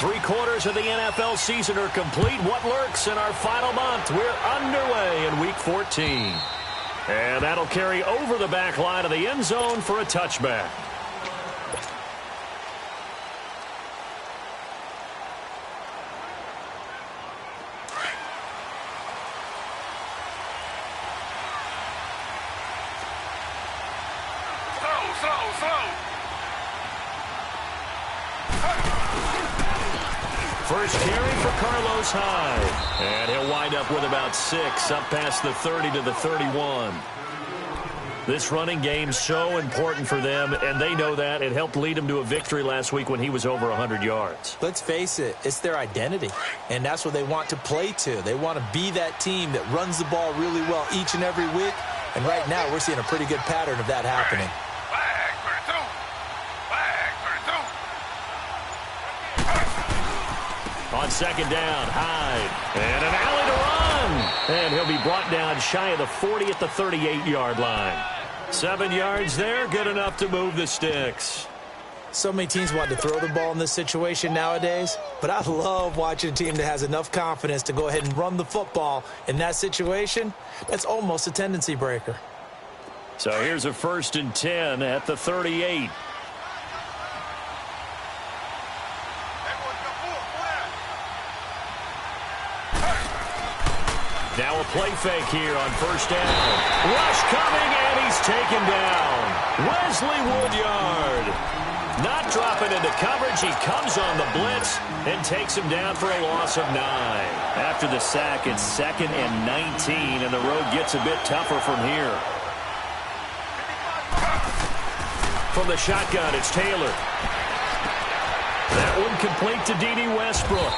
3/4 of the NFL season are complete. What lurks in our final month? We're underway in Week 14. And that'll carry over the back line of the end zone for a touchback. First carry for Carlos Hyde. And he'll wind up with about 6, up past the 30 to the 31. This running game's so important for them, and they know that. It helped lead them to a victory last week when he was over 100 yards. Let's face it, it's their identity, and that's what they want to play to. They want to be that team that runs the ball really well each and every week, and right now we're seeing a pretty good pattern of that happening. On second down, Hyde. And an alley to run. And he'll be brought down shy of the 40 at the 38-yard line. 7 yards there, good enough to move the sticks. So many teams want to throw the ball in this situation nowadays, but I love watching a team that has enough confidence to go ahead and run the football. In that situation, that's almost a tendency breaker. So here's a 1st and 10 at the 38. Now a play fake here on 1st down. Rush coming, and he's taken down. Wesley Woodyard. Not dropping into coverage. He comes on the blitz and takes him down for a loss of 9. After the sack, it's 2nd and 19, and the road gets a bit tougher from here. From the shotgun, it's Taylor. That one complete to D.D. Westbrook.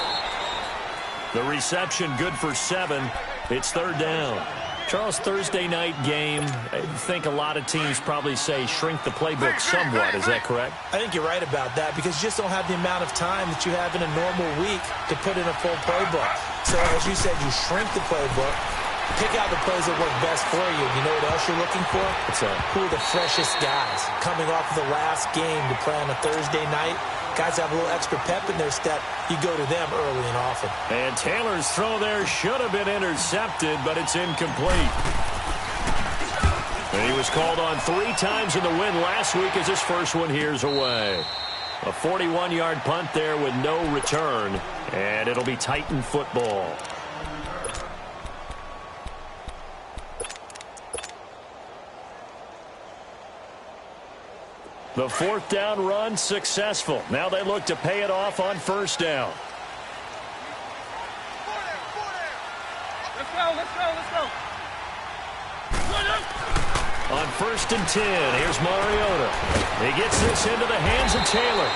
The reception good for 7. It's 3rd down. Charles, Thursday night game, I think a lot of teams probably say shrink the playbook somewhat. Is that correct? I think you're right about that because you just don't have the amount of time that you have in a normal week to put in a full playbook. So as you said, you shrink the playbook, pick out the plays that work best for you. You know what else you're looking for? What's that? Who are the freshest guys coming off of the last game to play on a Thursday night? Guys have a little extra pep in their step. You go to them early and often. And Taylor's throw there should have been intercepted, but it's incomplete. And he was called on 3 times in the win last week as his first one here's away. A 41-yard punt there with no return, and it'll be Titan football. The 4th down run successful. Now they look to pay it off on 1st down. Let's go. On 1st and 10, here's Mariota. He gets this into the hands of Taylor.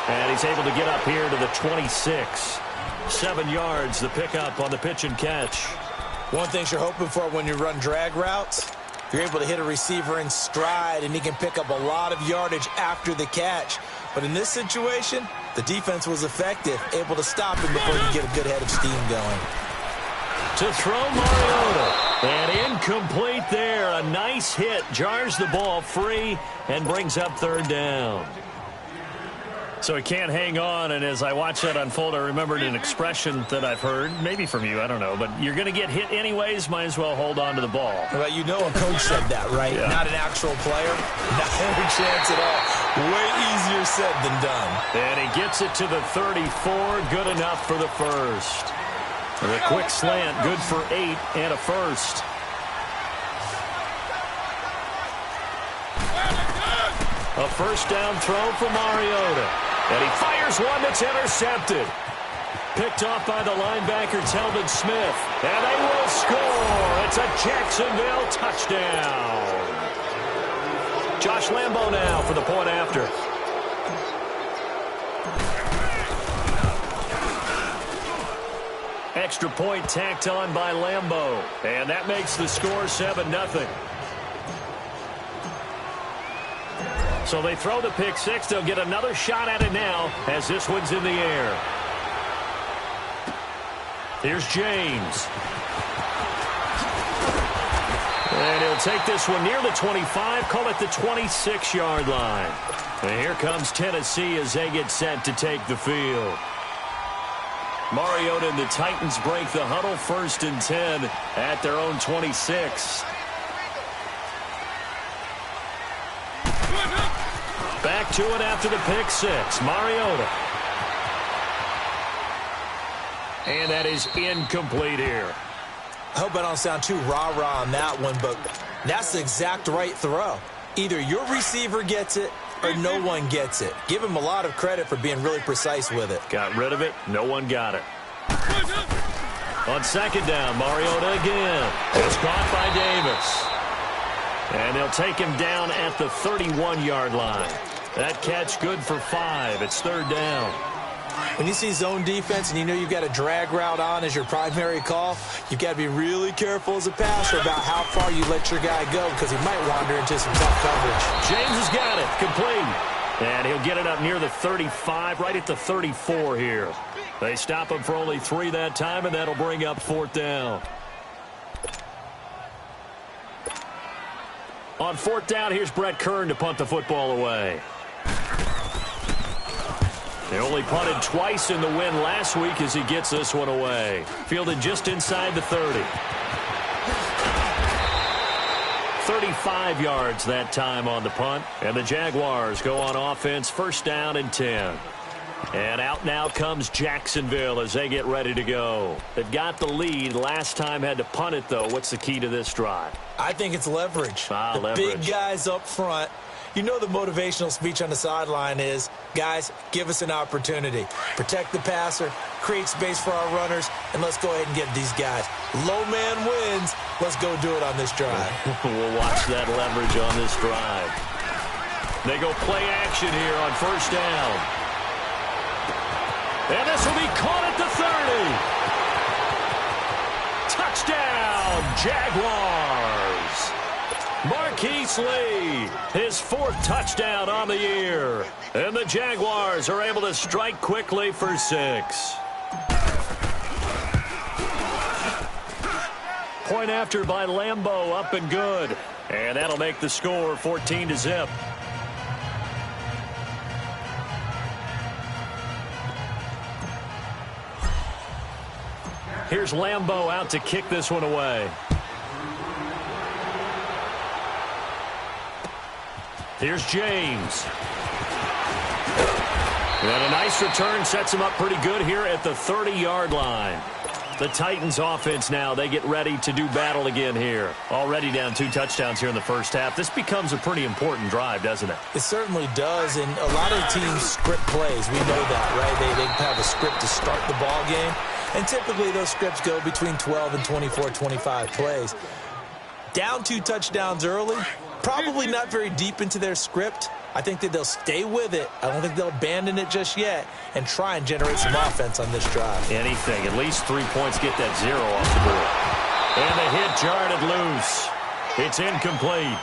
And he's able to get up here to the 26. 7 yards, the pickup on the pitch and catch. One thing you're hoping for when you run drag routes, you're able to hit a receiver in stride, and he can pick up a lot of yardage after the catch. But in this situation, the defense was effective, able to stop him before you get a good head of steam going. To throw Mariota. And incomplete there. A nice hit. Jars the ball free and brings up 3rd down. So he can't hang on, and as I watch that unfold, I remembered an expression that I've heard, maybe from you, I don't know, but you're going to get hit anyways, might as well hold on to the ball. Well, you know a coach said that, right? Yeah. Not an actual player. Not a chance at all. Way easier said than done. And he gets it to the 34, good enough for the 1st. The quick slant, good for 8 and a 1st. A 1st down throw for Mariota. And he fires one that's intercepted. Picked off by the linebacker, Telvin Smith. And they will score. It's a Jacksonville touchdown. Josh Lambo now for the point after. Extra point tacked on by Lambo. And that makes the score 7-0. So they throw the pick 6. They'll get another shot at it now as this one's in the air. Here's James. And he'll take this one near the 25, call it the 26-yard line. And here comes Tennessee as they get set to take the field. Mariota and the Titans break the huddle, 1st and 10 at their own 26. Back to it after the pick six. Mariota. And that is incomplete here. I hope I don't sound too rah-rah on that one, but that's the exact right throw. Either your receiver gets it or no one gets it. Give him a lot of credit for being really precise with it. Got rid of it. No one got it. On 2nd down, Mariota again. It's caught by Davis. And they'll take him down at the 31-yard line. That catch good for 5. It's 3rd down. When you see zone defense and you know you've got a drag route on as your primary call, you've got to be really careful as a passer about how far you let your guy go because he might wander into some tough coverage. James has got it. Complete. And he'll get it up near the 35, right at the 34 here. They stop him for only 3 that time, and that'll bring up 4th down. On 4th down, here's Brett Kern to punt the football away. They only punted twice in the win last week as he gets this one away. Fielded just inside the 30. 35 yards that time on the punt. And the Jaguars go on offense, 1st down and 10. And out now comes Jacksonville as they get ready to go. They've got the lead. Last time had to punt it, though. What's the key to this drive? I think it's leverage. Leverage. Big guys up front. You know the motivational speech on the sideline is, guys, give us an opportunity. Protect the passer, create space for our runners, and let's go ahead and get these guys. Low man wins. Let's go do it on this drive. We'll watch that leverage on this drive. They go play action here on 1st down. And this will be caught at the 30. Touchdown, Jaguars. Marquise Lee, his 4th touchdown on the year. And the Jaguars are able to strike quickly for 6. Point after by Lambeau, up and good. And that'll make the score 14-0. Here's Lambeau out to kick this one away. Here's James. And a nice return sets him up pretty good here at the 30-yard line. The Titans offense now, they get ready to do battle again here. Already down 2 touchdowns here in the first half. This becomes a pretty important drive, doesn't it? It certainly does, and a lot of teams script plays. We know that, right? They have a script to start the ball game, and typically those scripts go between 12 and 24, 25 plays. Down 2 touchdowns early, probably not very deep into their script. I think that they'll stay with it. I don't think they'll abandon it just yet and try and generate some offense on this drive. Anything. At least 3 points, get that 0 off the board. And the hit jarred it loose. It's incomplete.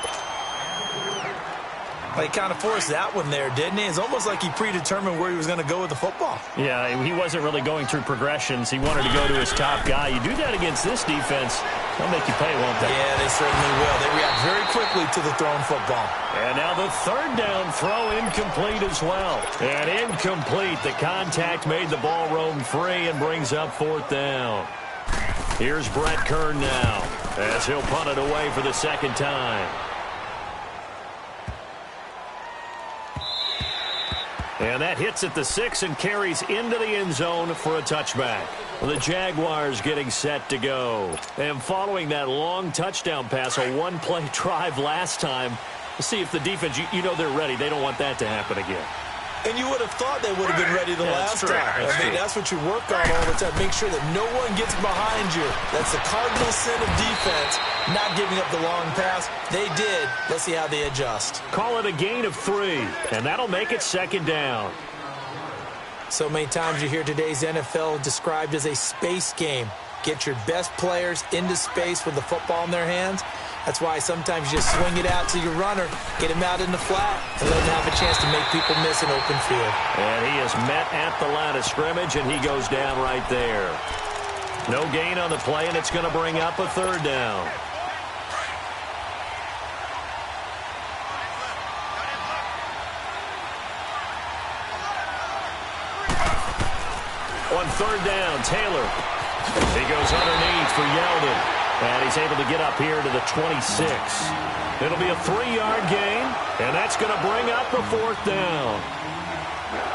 He kind of forced that one there, didn't he? It's almost like he predetermined where he was going to go with the football. Yeah, he wasn't really going through progressions. He wanted to go to his top guy. You do that against this defense, they'll make you pay, won't they? Yeah, they certainly will. They react very quickly to the thrown football. And now the 3rd down throw incomplete as well. And incomplete. The contact made the ball roam free and brings up 4th down. Here's Brett Kern now as he'll punt it away for the 2nd time. And that hits at the 6 and carries into the end zone for a touchback. The Jaguars getting set to go. And following that long touchdown pass, a 1-play drive last time, we'll see if the defense, you know they're ready. They don't want that to happen again. And you would have thought they would have been ready the last time. That's what you work on all the time. Make sure that no one gets behind you. That's the cardinal sin of defense, not giving up the long pass. They did. Let's see how they adjust. Call it a gain of 3, and that'll make it 2nd down. So many times you hear today's NFL described as a space game. Get your best players into space with the football in their hands. That's why sometimes you just swing it out to your runner, get him out in the flat, and let him have a chance to make people miss an open field. And he is met at the line of scrimmage, and he goes down right there. No gain on the play, and it's going to bring up a 3rd down. On third down, Taylor. He goes underneath for Yeldon. And he's able to get up here to the 26. It'll be a 3-yard gain, and that's going to bring up the fourth down.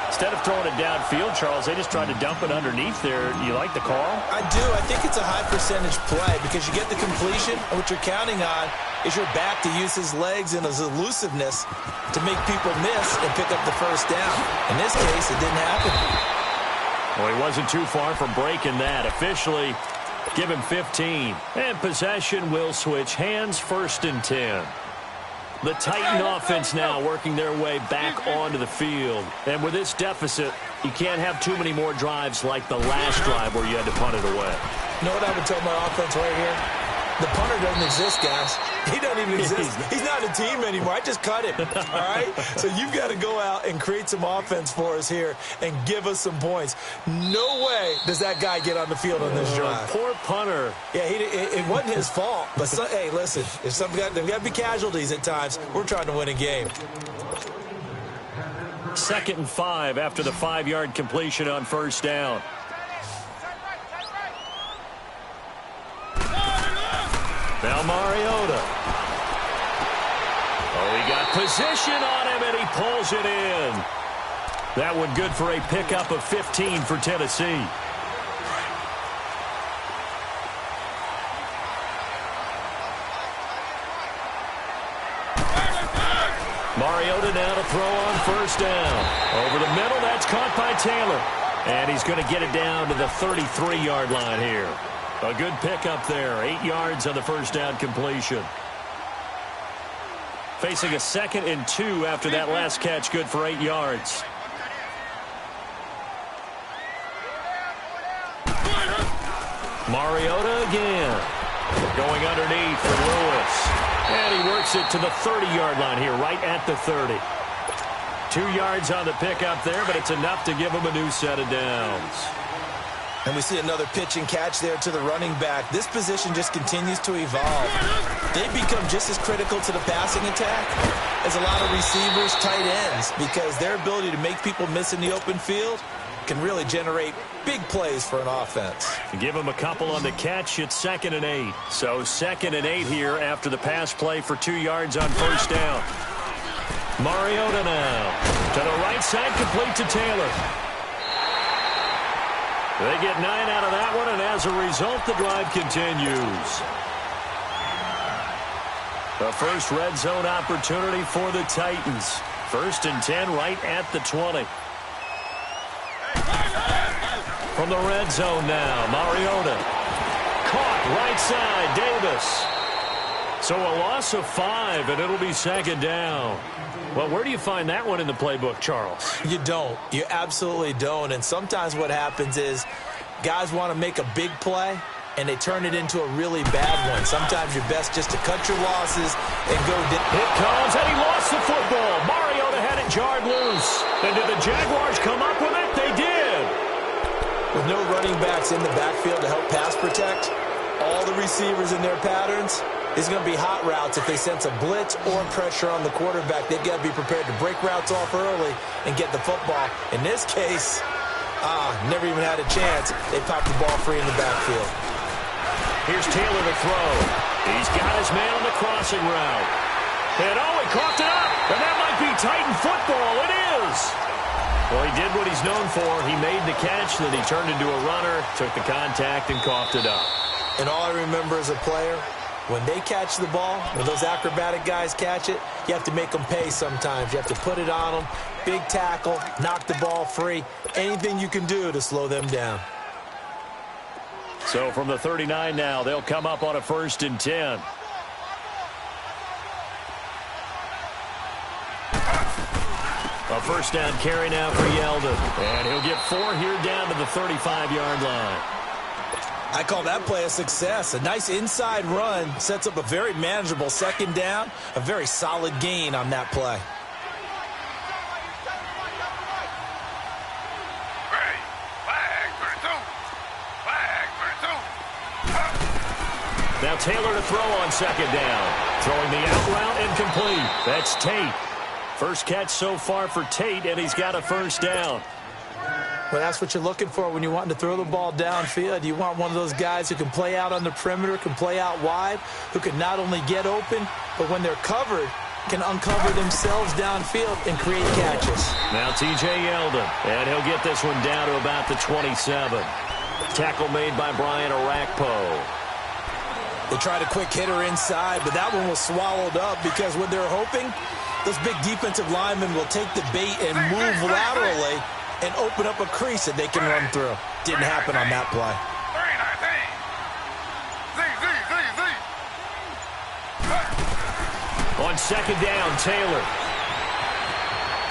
Instead of throwing it downfield, Charles, they just tried to dump it underneath there. Do you like the call? I do. I think it's a high-percentage play because you get the completion, and what you're counting on is your back to use his legs and his elusiveness to make people miss and pick up the first down. In this case, it didn't happen. Well, he wasn't too far from breaking that. Officially, give him 15. And possession will switch hands, 1st and 10. The Titan offense now working their way back onto the field. And with this deficit, you can't have too many more drives like the last drive where you had to punt it away. You know what I would tell my offense right here? The punter doesn't exist, guys. He doesn't even exist. He's not a team anymore. I just cut him, all right? So you've got to go out and create some offense for us here and give us some points. No way does that guy get on the field on this drive. Poor punter. Yeah, it wasn't his fault. But, hey, listen, if there's got to be casualties at times. We're trying to win a game. 2nd and 5 after the 5-yard completion on first down. Now Mariota. Oh, he got position on him, and he pulls it in. That one good for a pickup of 15 for Tennessee. Mariota now to throw on first down. Over the middle, that's caught by Taylor. And he's going to get it down to the 33-yard line here. A good pickup there. 8 yards on the first down completion. Facing a 2nd and 2 after that last catch, good for 8 yards. Mariota again. Going underneath for Lewis. And he works it to the 30-yard line here, right at the 30. 2 yards on the pickup there, but it's enough to give him a new set of downs. And we see another pitch and catch there to the running back. This position just continues to evolve. They become just as critical to the passing attack as a lot of receivers, tight ends, because their ability to make people miss in the open field can really generate big plays for an offense. Give him a couple on the catch. It's 2nd and 8. So 2nd and 8 here after the pass play for 2 yards on first down. Mariota now to the right side, complete to Taylor. They get 9 out of that one, and as a result, the drive continues. The first red zone opportunity for the Titans. 1st and 10 right at the 20. From the red zone now, Mariota. Caught right side, Davis. So a loss of 5, and it'll be 2nd down. Well, where do you find that one in the playbook, Charles? You don't. You absolutely don't. And sometimes what happens is guys want to make a big play, and they turn it into a really bad one. Sometimes you're best just to cut your losses and go down. It comes, and he lost the football. Mariota had it jarred loose. And did the Jaguars come up with it? They did. With no running backs in the backfield to help pass protect, all the receivers in their patterns, it's going to be hot routes if they sense a blitz or pressure on the quarterback. They've got to be prepared to break routes off early and get the football. In this case, never even had a chance. They popped the ball free in the backfield. Here's Taylor to throw. He's got his man on the crossing route. And he coughed it up. And that might be Titan football. It is. Well, he did what he's known for. He made the catch, then he turned into a runner, took the contact, and coughed it up. And all I remember as a player, when they catch the ball, when those acrobatic guys catch it, you have to make them pay sometimes. You have to put it on them, big tackle, knock the ball free, anything you can do to slow them down. So from the 39 now, they'll come up on a 1st and 10. A first down carry now for Yeldon. And he'll get 4 here down to the 35-yard line. I call that play a success. A nice inside run sets up a very manageable 2nd down. A very solid gain on that play. Now Taylor to throw on 2nd down. Throwing the out route incomplete. That's Tate. First catch so far for Tate, and he's got a first down. Well, that's what you're looking for when you want to throw the ball downfield. You want one of those guys who can play out on the perimeter, can play out wide, who can not only get open, but when they're covered, can uncover themselves downfield and create catches. Now T.J. Yeldon, and he'll get this one down to about the 27. Tackle made by Brian Arakpo. They tried a quick hitter inside, but that one was swallowed up because when they're hoping, those big defensive linemen will take the bait and move laterally and open up a crease that they can run through. Didn't happen on that play. On second down, Taylor.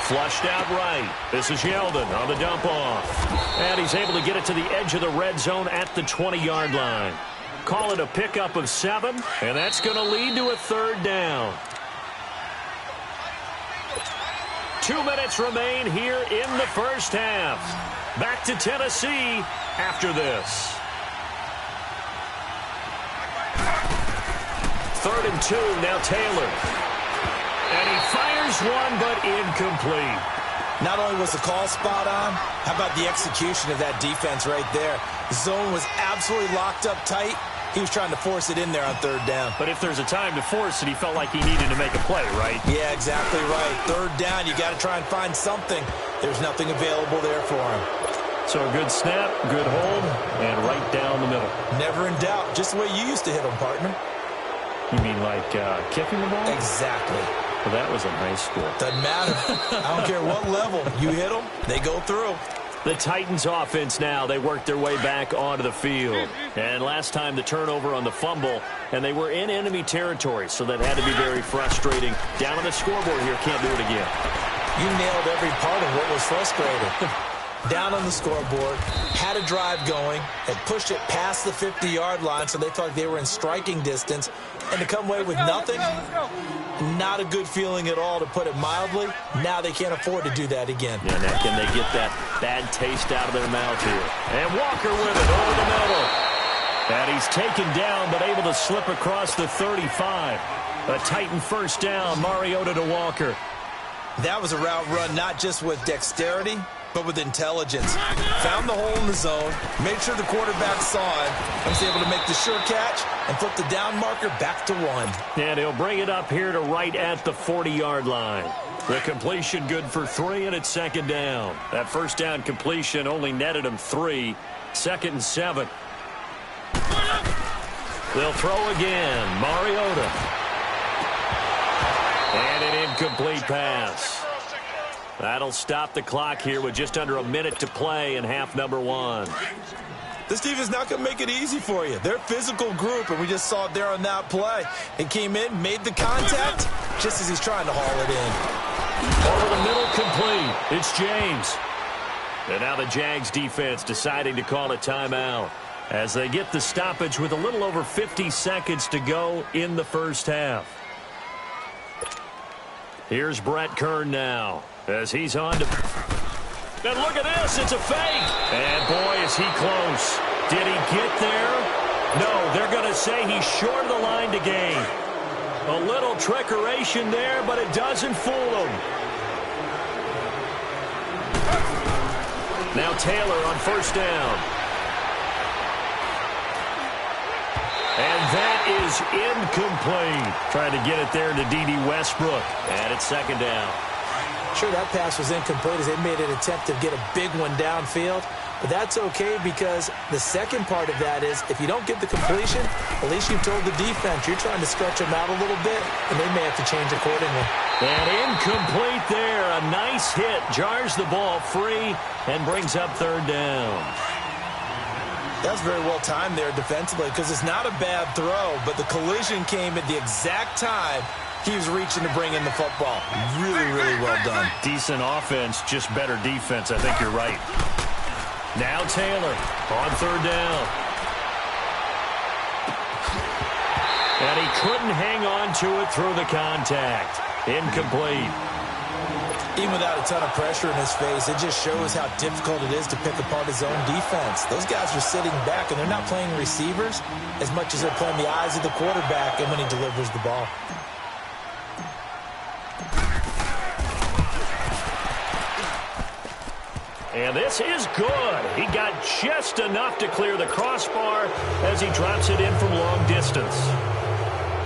Flushed out right. This is Yeldon on the dump off. And he's able to get it to the edge of the red zone at the 20-yard line. Call it a pickup of 7, and that's going to lead to a third down. 2 minutes remain here in the first half. Back to Tennessee after this. 3rd and 2, now Taylor. And he fires one, but incomplete. Not only was the call spot on, how about the execution of that defense right there? The zone was absolutely locked up tight. He was trying to force it in there on 3rd down. But if there's a time to force it, he felt like he needed to make a play, right? Yeah, exactly right. 3rd down, you got to try and find something. There's nothing available there for him. So a good snap, good hold, and right down the middle. Never in doubt. Just the way you used to hit them, partner. You mean like kicking the ball? Exactly. Well, that was in high school. Doesn't matter. I don't care what level. You hit them, they go through. The Titans offense now, they work their way back onto the field. And last time the turnover on the fumble, and they were in enemy territory, so that had to be very frustrating. Down on the scoreboard here, can't do it again. You nailed every part of what was frustrating. Down on the scoreboard, had a drive going, had pushed it past the 50-yard line, so they felt like they were in striking distance, and to come away with nothing, not a good feeling at all, to put it mildly. Now they can't afford to do that again. Yeah, now can they get that bad taste out of their mouth here? And Walker with it over the middle. And he's taken down, but able to slip across the 35. A Titan first down, Mariota to Walker. That was a route run not just with dexterity, but with intelligence. Found the hole in the zone, made sure the quarterback saw it, and was able to make the sure catch and flip the down marker back to 1. And he'll bring it up here to right at the 40-yard line. The completion good for 3, and it's 2nd down. That first down completion only netted him 3. 2nd and 7. They'll throw again. Mariota. And an incomplete pass. That'll stop the clock here with just under a minute to play in half number 1. This defense is not going to make it easy for you. They're a physical group, and we just saw it there on that play. It came in, made the contact, just as he's trying to haul it in. Over the middle, complete. It's James. And now the Jags defense deciding to call a timeout as they get the stoppage with a little over 50 seconds to go in the first half. Here's Brett Kern now as he's on to... And look at this, it's a fake. And boy, is he close. Did he get there? No, they're going to say he's short of the line to gain. A little trickeration there, but it doesn't fool him. Now Taylor on first down. And that is incomplete. Trying to get it there to D.D. Westbrook. And it's 2nd down. Sure, that pass was incomplete as they made an attempt to get a big one downfield. But that's okay because the second part of that is if you don't get the completion, at least you've told the defense you're trying to stretch them out a little bit, and they may have to change accordingly. And incomplete there. A nice hit. Jars the ball free and brings up 3rd down. That's very well timed there defensively because it's not a bad throw, but the collision came at the exact time he was reaching to bring in the football. Really, really well done. Decent offense, just better defense. I think you're right. Now Taylor on 3rd down. And he couldn't hang on to it through the contact. Incomplete. Even without a ton of pressure in his face, it just shows how difficult it is to pick apart his own defense. Those guys are sitting back, and they're not playing receivers as much as they're playing the eyes of the quarterback and when he delivers the ball. And this is good. He got just enough to clear the crossbar as he drops it in from long distance.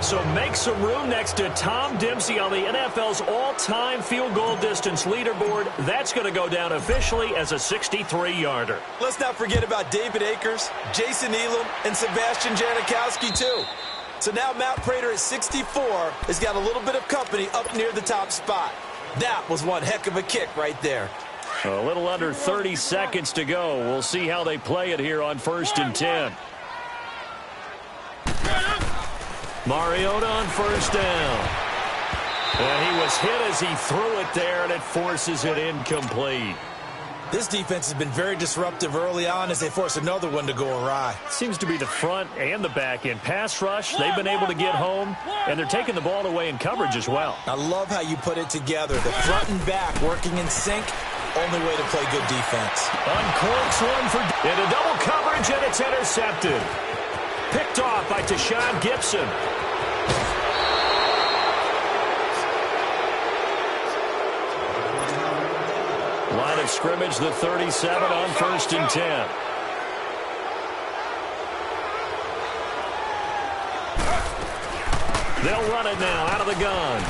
So make some room next to Tom Dempsey on the NFL's all-time field goal distance leaderboard. That's going to go down officially as a 63-yarder. Let's not forget about David Akers, Jason Elam, and Sebastian Janikowski, too. So now Matt Prater at 64 has got a little bit of company up near the top spot. That was one heck of a kick right there. A little under 30 seconds to go. We'll see how they play it here on 1st and 10. Mariota on 1st down. And he was hit as he threw it there, and it forces it incomplete. This defense has been very disruptive early on as they force another one to go awry. Seems to be the front and the back end. Pass rush, they've been able to get home, and they're taking the ball away in coverage as well. I love how you put it together. The front and back working in sync. Only way to play good defense. Uncorks one for into double coverage, and it's intercepted. Picked off by Tashawn Gibson. Line of scrimmage, the 37 on 1st and 10. They'll run it now out of the gun.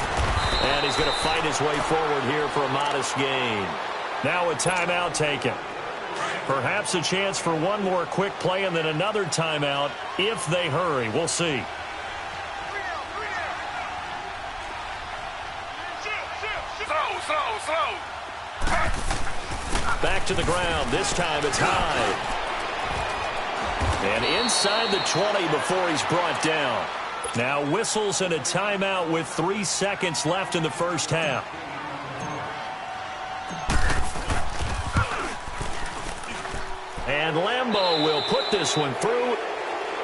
And he's going to fight his way forward here for a modest gain. Now a timeout taken. Perhaps a chance for one more quick play and then another timeout if they hurry. We'll see. Back to the ground. This time it's high. And inside the 20 before he's brought down. Now whistles and a timeout with 3 seconds left in the first half. And Lambeau will put this one through.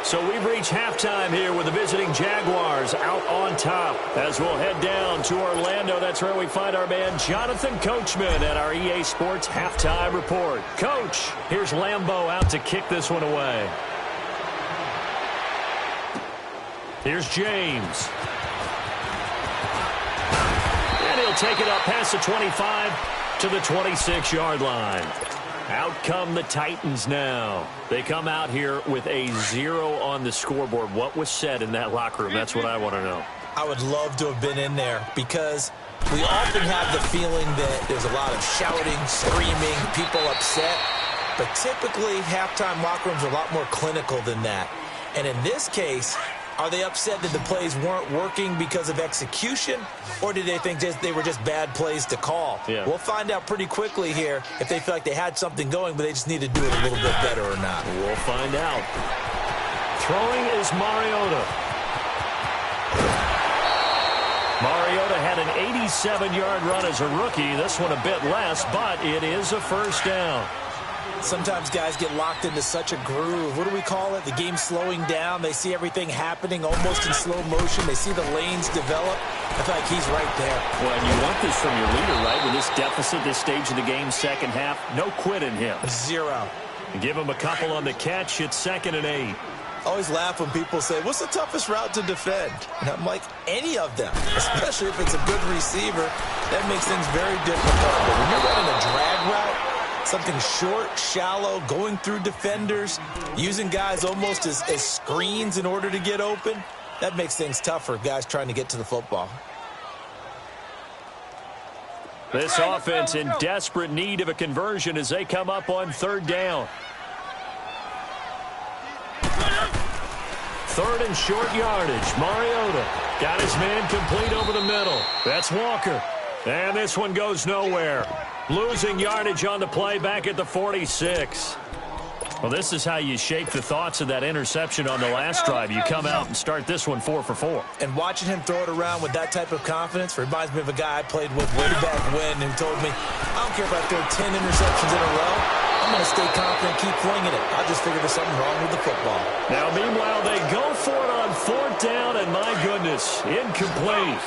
So we've reached halftime here with the visiting Jaguars out on top. As we'll head down to Orlando, that's where we find our man Jonathan Coachman at our EA Sports Halftime Report. Coach, here's Lambeau out to kick this one away. Here's James. And he'll take it up past the 25 to the 26-yard line. Out come the Titans now. They come out here with a 0 on the scoreboard. What was said in that locker room? That's what I want to know. I would love to have been in there because we often have the feeling that there's a lot of shouting, screaming, people upset. But typically, halftime locker rooms are a lot more clinical than that. And in this case, are they upset that the plays weren't working because of execution, or did they think they were just bad plays to call? Yeah. We'll find out pretty quickly here if they feel like they had something going, but they just need to do it a little bit better or not. We'll find out. Throwing is Mariota. Mariota had an 87-yard run as a rookie. This one a bit less, but it is a first down. Sometimes guys get locked into such a groove. What do we call it? The game's slowing down. They see everything happening almost in slow motion. They see the lanes develop. I feel like he's right there. Well, and you want this from your leader, right? With this deficit, this stage of the game, second half, no quit in him. 0. Give him a couple on the catch. It's 2nd and 8. I always laugh when people say, what's the toughest route to defend? And I'm like, any of them, especially if it's a good receiver. That makes things very difficult. But when you're running a drag route, something short, shallow, going through defenders, using guys almost as screens in order to get open, that makes things tough for guys trying to get to the football. This offense in desperate need of a conversion as they come up on 3rd down. 3rd and short yardage. Mariota got his man complete over the middle. That's Walker. And this one goes nowhere. Losing yardage on the play back at the 46. Well, this is how you shape the thoughts of that interception on the last drive. You come out and start this one 4 for 4. And watching him throw it around with that type of confidence reminds me of a guy I played with way back when who told me, I don't care if I throw 10 interceptions in a row. I'm going to stay confident, keep flinging it. I just figured there's something wrong with the football. Now, meanwhile, they go for it on 4th down, and my goodness, incomplete.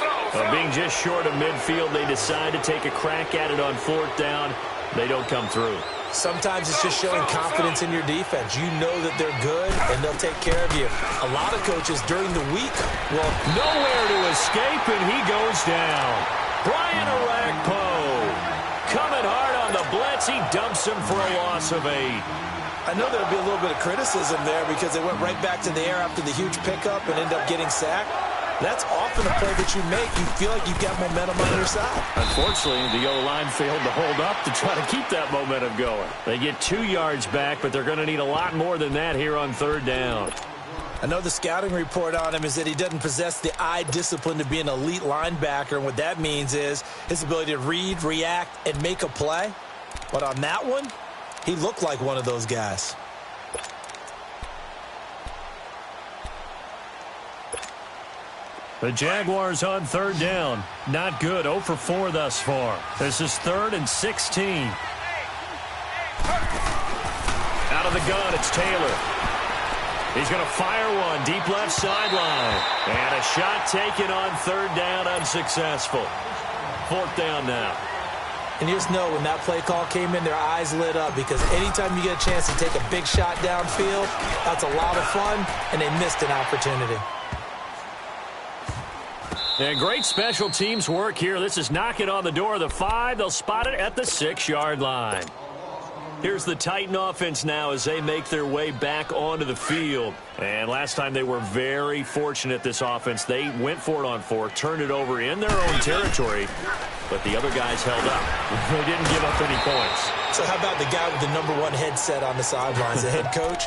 Being just short of midfield, they decide to take a crack at it on 4th down. They don't come through. Sometimes it's just showing confidence in your defense. You know that they're good, and they'll take care of you. A lot of coaches during the week will nowhere to escape, and he goes down. Brian Orakpo coming hard on the blitz as he dumps him for a loss of 8. I know there'll be a little bit of criticism there because they went right back to the air after the huge pickup and ended up getting sacked. That's often a play that you make. You feel like you've got momentum on your side. Unfortunately, the O-line failed to hold up to try to keep that momentum going. They get 2 yards back, but they're going to need a lot more than that here on 3rd down. I know the scouting report on him is that he doesn't possess the eye discipline to be an elite linebacker, and what that means is his ability to read, react, and make a play. But on that one, he looked like one of those guys. The Jaguars on 3rd down. Not good. 0 for 4 thus far. This is 3rd and 16. Out of the gun, it's Taylor. He's going to fire one deep left sideline. And a shot taken on 3rd down, unsuccessful. 4th down now. And you just know when that play call came in, their eyes lit up because anytime you get a chance to take a big shot downfield, that's a lot of fun, and they missed an opportunity. And great special teams work here. This is knocking on the door of the 5. They'll spot it at the 6-yard line. Here's the Titan offense now as they make their way back onto the field. And last time they were very fortunate, this offense. They went for it on 4, turned it over in their own territory, but the other guys held up. They didn't give up any points. So how about the guy with the #1 headset on the sidelines, the head coach?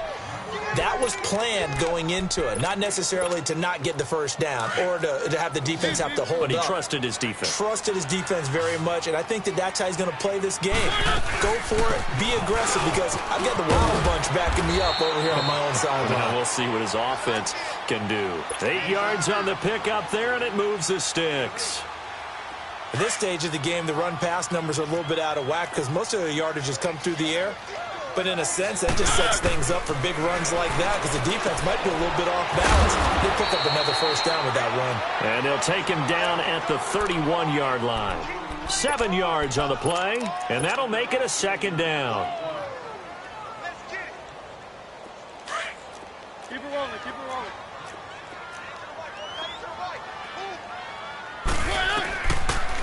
That was planned going into it, not necessarily to not get the first down or to have the defense have to hold up. But he trusted his defense. Trusted his defense very much, and I think that's how he's going to play this game. Go for it. Be aggressive because I've got the Wild Bunch backing me up over here on my own sideline. We'll see what his offense can do. 8 yards on the pickup there, and it moves the sticks. At this stage of the game, the run-pass numbers are a little bit out of whack because most of the yardage has come through the air. But in a sense, that just sets things up for big runs like that because the defense might be a little bit off balance. He'll pick up another first down with that run. And they'll take him down at the 31-yard line. 7 yards on the play, and that'll make it a 2nd down. Keep it rolling, keep it rolling.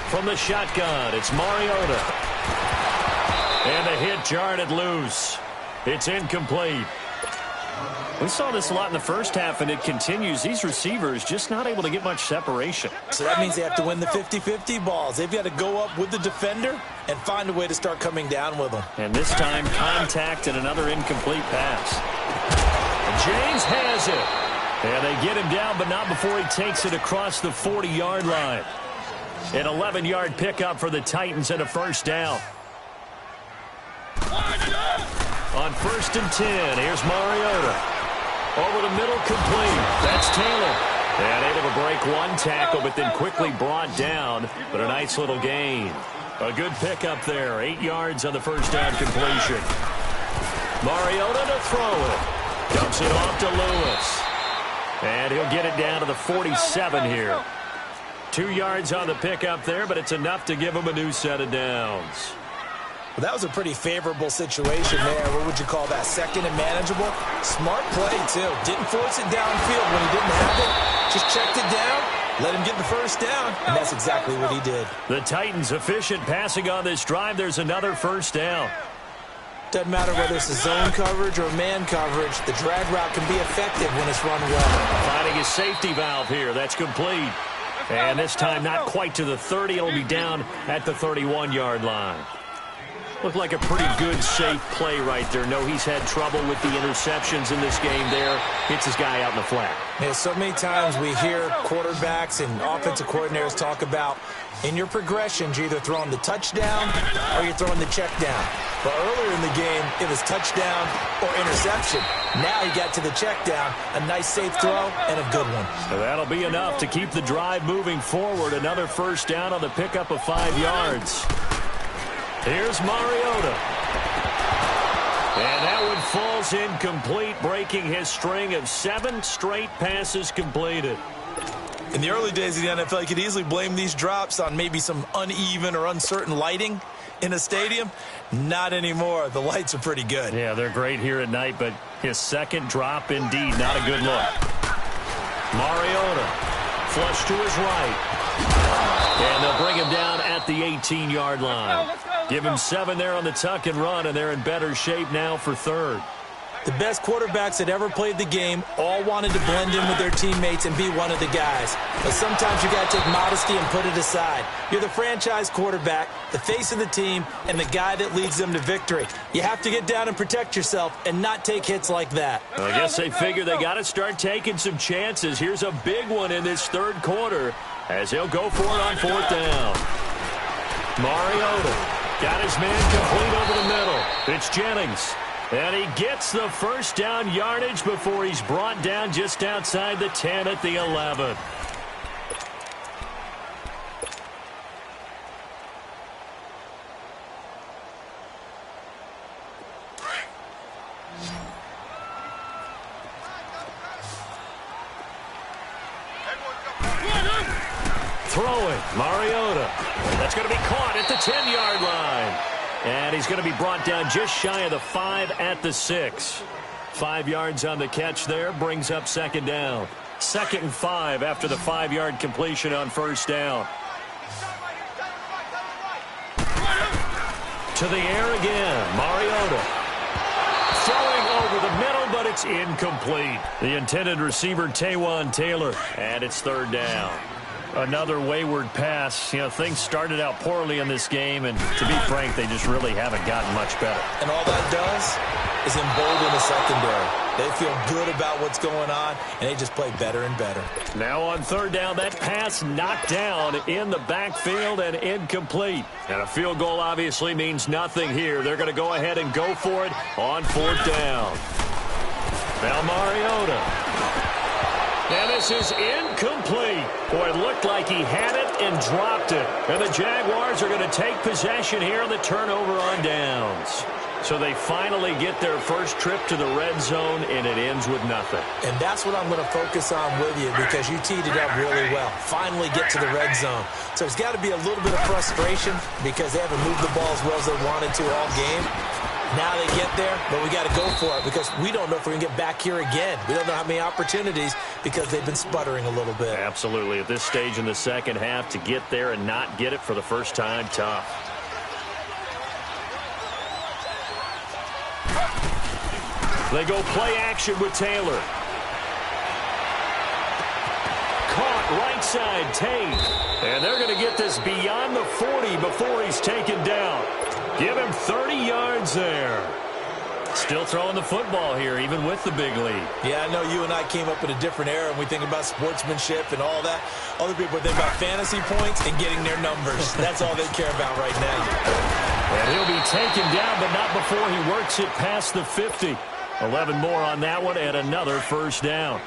From the shotgun, it's Mariota. And the hit jarred it loose. It's incomplete. We saw this a lot in the first half, and it continues. These receivers just not able to get much separation. So that means they have to win the 50-50 balls. They've got to go up with the defender and find a way to start coming down with them. And this time, contact and another incomplete pass. And James has it. And they get him down, but not before he takes it across the 40-yard line. An 11-yard pickup for the Titans and a first down. On 1st and 10, here's Mariota. Over the middle, complete. That's Taylor. And able to break one tackle, but then quickly brought down. But a nice little gain. A good pickup there. 8 yards on the first down completion. Mariota to throw it. Dumps it off to Lewis. And he'll get it down to the 47 here. 2 yards on the pickup there, but it's enough to give him a new set of downs. Well, that was a pretty favorable situation there. What would you call that? 2nd and manageable? Smart play, too. Didn't force it downfield when he didn't have it. Just checked it down, let him get the first down, and that's exactly what he did. The Titans efficient passing on this drive. There's another first down. Doesn't matter whether it's a zone coverage or man coverage. The drag route can be effective when it's run well. Finding his safety valve here. That's complete. And this time not quite to the 30. It'll be down at the 31-yard line. Looked like a pretty good, safe play right there. No, he's had trouble with the interceptions in this game there. Hits his guy out in the flat. Yeah, so many times we hear quarterbacks and offensive coordinators talk about in your progressions, you're either throwing the touchdown or you're throwing the check down. But earlier in the game, it was touchdown or interception. Now he got to the check down, a nice safe throw, and a good one. So that'll be enough to keep the drive moving forward. Another first down on the pickup of 5 yards. Here's Mariota. And that one falls incomplete, breaking his string of 7 straight passes completed. In the early days of the NFL, you could easily blame these drops on maybe some uneven or uncertain lighting in a stadium. Not anymore. The lights are pretty good. Yeah, they're great here at night, but his second drop, indeed, not a good look. Mariota, flush to his right. And they'll bring him down at the 18-yard line. Give him 7 there on the tuck and run, and they're in better shape now for third. The best quarterbacks that ever played the game all wanted to blend in with their teammates and be one of the guys. But sometimes you got to take modesty and put it aside. You're the franchise quarterback, the face of the team, and the guy that leads them to victory. You have to get down and protect yourself and not take hits like that. Well, I guess they figure they got to start taking some chances. Here's a big one in this third quarter as he'll go for it on fourth down. Mariota got his man complete over the middle. It's Jennings. And he gets the first down yardage before he's brought down just outside the 10 at the 11. Throwing, Mariota. That's going to be caught at the 10-yard line. And he's going to be brought down just shy of the 5 at the 6. 5 yards on the catch there brings up second down. 2nd and 5 after the 5-yard completion on first down. To the air again, Mariota. Throwing over the middle, but it's incomplete. The intended receiver, Taywan Taylor, and it's third down. Another wayward pass. You know, things started out poorly in this game, and to be frank, they just really haven't gotten much better. And all that does is embolden the secondary. They feel good about what's going on, and they just play better and better. Now on third down, that pass knocked down in the backfield and incomplete. And a field goal obviously means nothing here. They're going to go ahead and go for it on fourth down. Now Mariota. And this is incomplete. Boy, it looked like he had it and dropped it. And the Jaguars are going to take possession here on the turnover on downs. So they finally get their first trip to the red zone, and it ends with nothing. And that's what I'm going to focus on with you because you teed it up really well. Finally get to the red zone. So there's got to be a little bit of frustration because they haven't moved the ball as well as they wanted to all game. Now they get there, but we got to go for it because we don't know if we're going to get back here again. We don't know how many opportunities because they've been sputtering a little bit. Absolutely. At this stage in the second half, to get there and not get it for the first time, tough. They go play action with Taylor. Caught right side, Tate. And they're going to get this beyond the 40 before he's taken down. Give him 30 yards there. Still throwing the football here, even with the big lead. Yeah, I know you and I came up in a different era, and we think about sportsmanship and all that. Other people think about fantasy points and getting their numbers. That's all they care about right now. And he'll be taken down, but not before he works it past the 50. 11 more on that one, and another first down.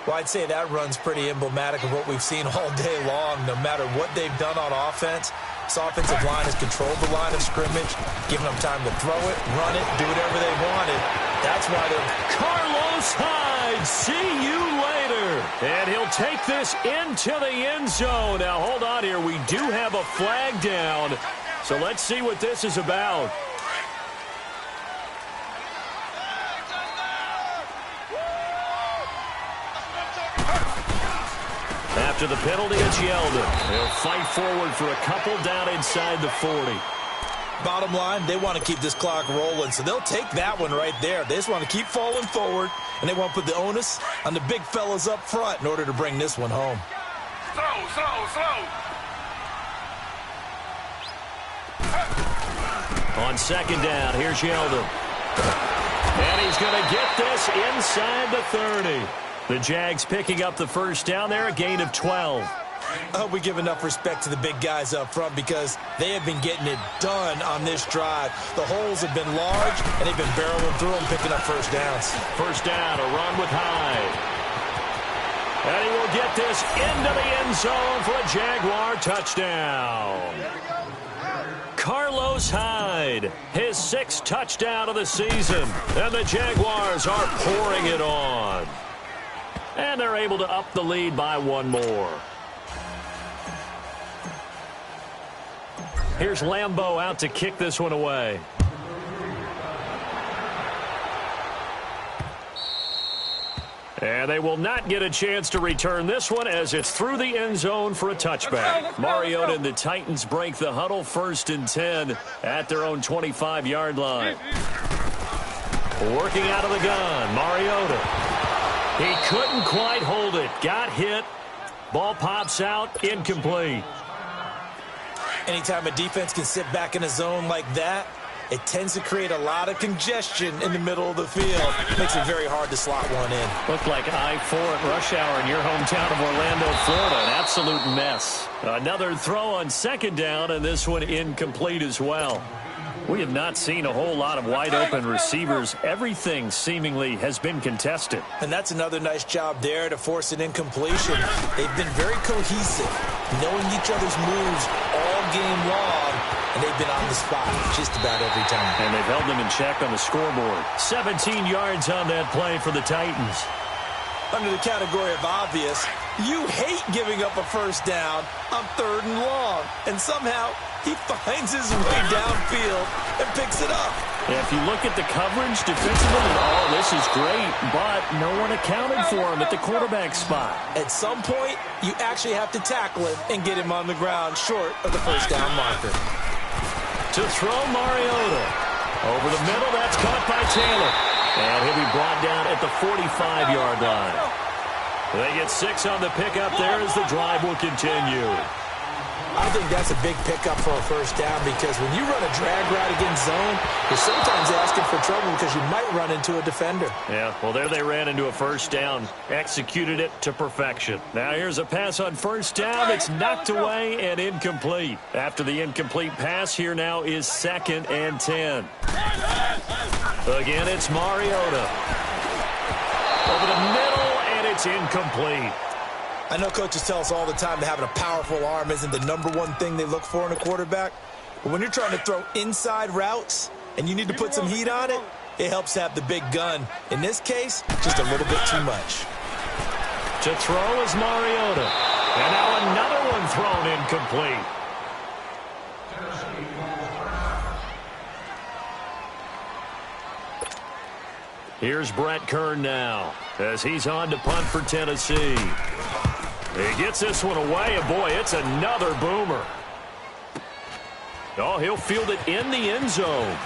Well, I'd say that run's pretty emblematic of what we've seen all day long. No matter what they've done on offense, this offensive line has controlled the line of scrimmage, given them time to throw it, run it, do whatever they wanted. That's why they're... Carlos Hyde, see you later. And he'll take this into the end zone. Now, hold on here. We do have a flag down, so let's see what this is about. After the penalty, it's Yeldon. They'll fight forward for a couple down inside the 40. Bottom line, they want to keep this clock rolling, so they'll take that one right there. They just want to keep falling forward, and they want to put the onus on the big fellas up front in order to bring this one home. On second down, here's Yeldon. And he's going to get this inside the 30. The Jags picking up the first down there, a gain of 12. I hope we give enough respect to the big guys up front because they have been getting it done on this drive. The holes have been large, and they've been barreling through them, picking up first downs. First down, a run with Hyde. And he will get this into the end zone for a Jaguar touchdown. Carlos Hyde, his 6th touchdown of the season. And the Jaguars are pouring it on. And they're able to up the lead by one more. Here's Lambeau out to kick this one away. And they will not get a chance to return this one as it's through the end zone for a touchback. Mariota and the Titans break the huddle, 1st and 10 at their own 25-yard line. Working out of the gun, Mariota. He couldn't quite hold it. Got hit. Ball pops out, incomplete. Anytime a defense can sit back in a zone like that, it tends to create a lot of congestion in the middle of the field. Makes it very hard to slot one in. Looked like I-4 at rush hour in your hometown of Orlando, Florida. An absolute mess. Another throw on 2nd down, and this one incomplete as well. We have not seen a whole lot of wide-open receivers. Everything seemingly has been contested. And that's another nice job there to force an incompletion. They've been very cohesive, knowing each other's moves all game long, and they've been on the spot just about every time. And they've held them in check on the scoreboard. 17 yards on that play for the Titans. Under the category of obvious, you hate giving up a 1st down on 3rd and long. And somehow, he finds his way downfield and picks it up. If you look at the coverage defensively, oh, this is great, but no one accounted for him at the quarterback spot. At some point, you actually have to tackle him and get him on the ground short of the 1st down marker. To throw Mariota. Over the middle, that's caught by Taylor. And he'll be brought down at the 45-yard line. They get 6 on the pickup there as the drive will continue. I think that's a big pickup for a 1st down because when you run a drag route against zone, you're sometimes asking for trouble because you might run into a defender. Yeah, well, there they ran into a 1st down, executed it to perfection. Now here's a pass on 1st down. It's knocked away and incomplete. After the incomplete pass, here now is 2nd and 10. Again, it's Mariota. Over the middle, and it's incomplete. I know coaches tell us all the time that having a powerful arm isn't the #1 thing they look for in a quarterback. But when you're trying to throw inside routes and you need to put some heat on it, it helps have the big gun. In this case, just a little bit too much. To throw is Mariota. And now another one thrown incomplete. Here's Brett Kern now as he's on to punt for Tennessee. He gets this one away, and boy, it's another boomer. Oh, he'll field it in the end zone.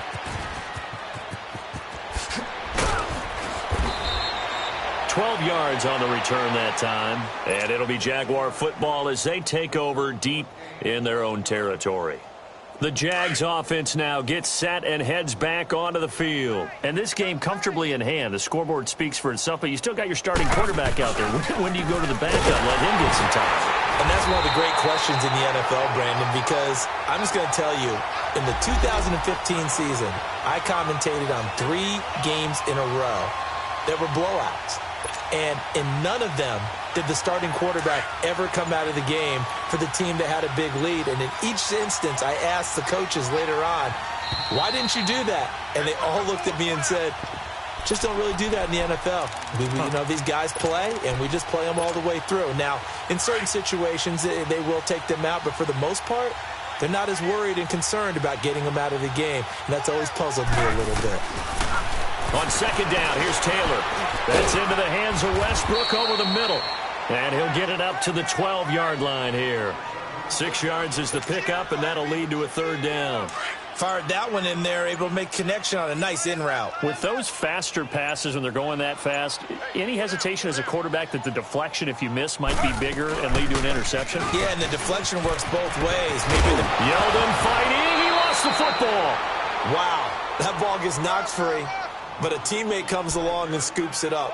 "12 yards on the return that time, and it'll be Jaguar football as they take over deep in their own territory. The Jags offense now gets set and heads back onto the field. And this game comfortably in hand. The scoreboard speaks for itself, but you still got your starting quarterback out there. When do you go to the backup and let him get some time? And that's one of the great questions in the NFL, Brandon, because I'm just going to tell you, in the 2015 season, I commentated on 3 games in a row that were blowouts. And in none of them did the starting quarterback ever come out of the game for the team that had a big lead. And in each instance, I asked the coaches later on, why didn't you do that? And they all looked at me and said, just don't really do that in the NFL. You know, these guys play, and we just play them all the way through. Now, in certain situations, they will take them out, but for the most part, they're not as worried and concerned about getting them out of the game. And that's always puzzled me a little bit. On 2nd down, here's Taylor. That's into the hands of Westbrook over the middle. And he'll get it up to the 12-yard line here. 6 yards is the pickup, and that'll lead to a 3rd down. Fired that one in there, able to make connection on a nice in route. With those faster passes when they're going that fast, any hesitation as a quarterback that the deflection, if you miss, might be bigger and lead to an interception? Yeah, and the deflection works both ways. Maybe Yeldon fighting. He lost the football. Wow, that ball gets knocked free, but a teammate comes along and scoops it up.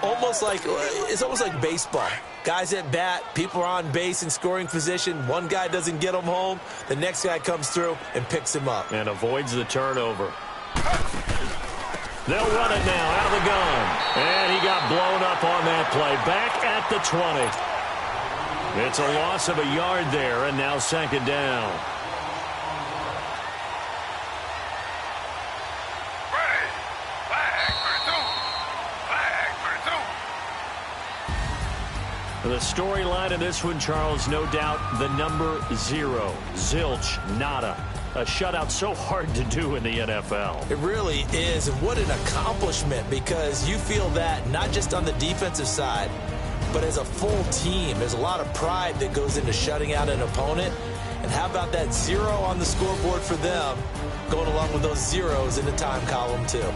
It's almost like baseball. Guys at bat, people are on base in scoring position. One guy doesn't get him home. The next guy comes through and picks him up. And avoids the turnover. They'll run it now out of the gun. And he got blown up on that play. Back at the 20. It's a loss of a yard there, and now 2nd down. The storyline of this one, Charles, no doubt the number 0. Zilch, nada. A shutout so hard to do in the NFL. It really is, and what an accomplishment, because you feel that not just on the defensive side, but as a full team. There's a lot of pride that goes into shutting out an opponent. And how about that 0 on the scoreboard for them, going along with those zeros in the time column too.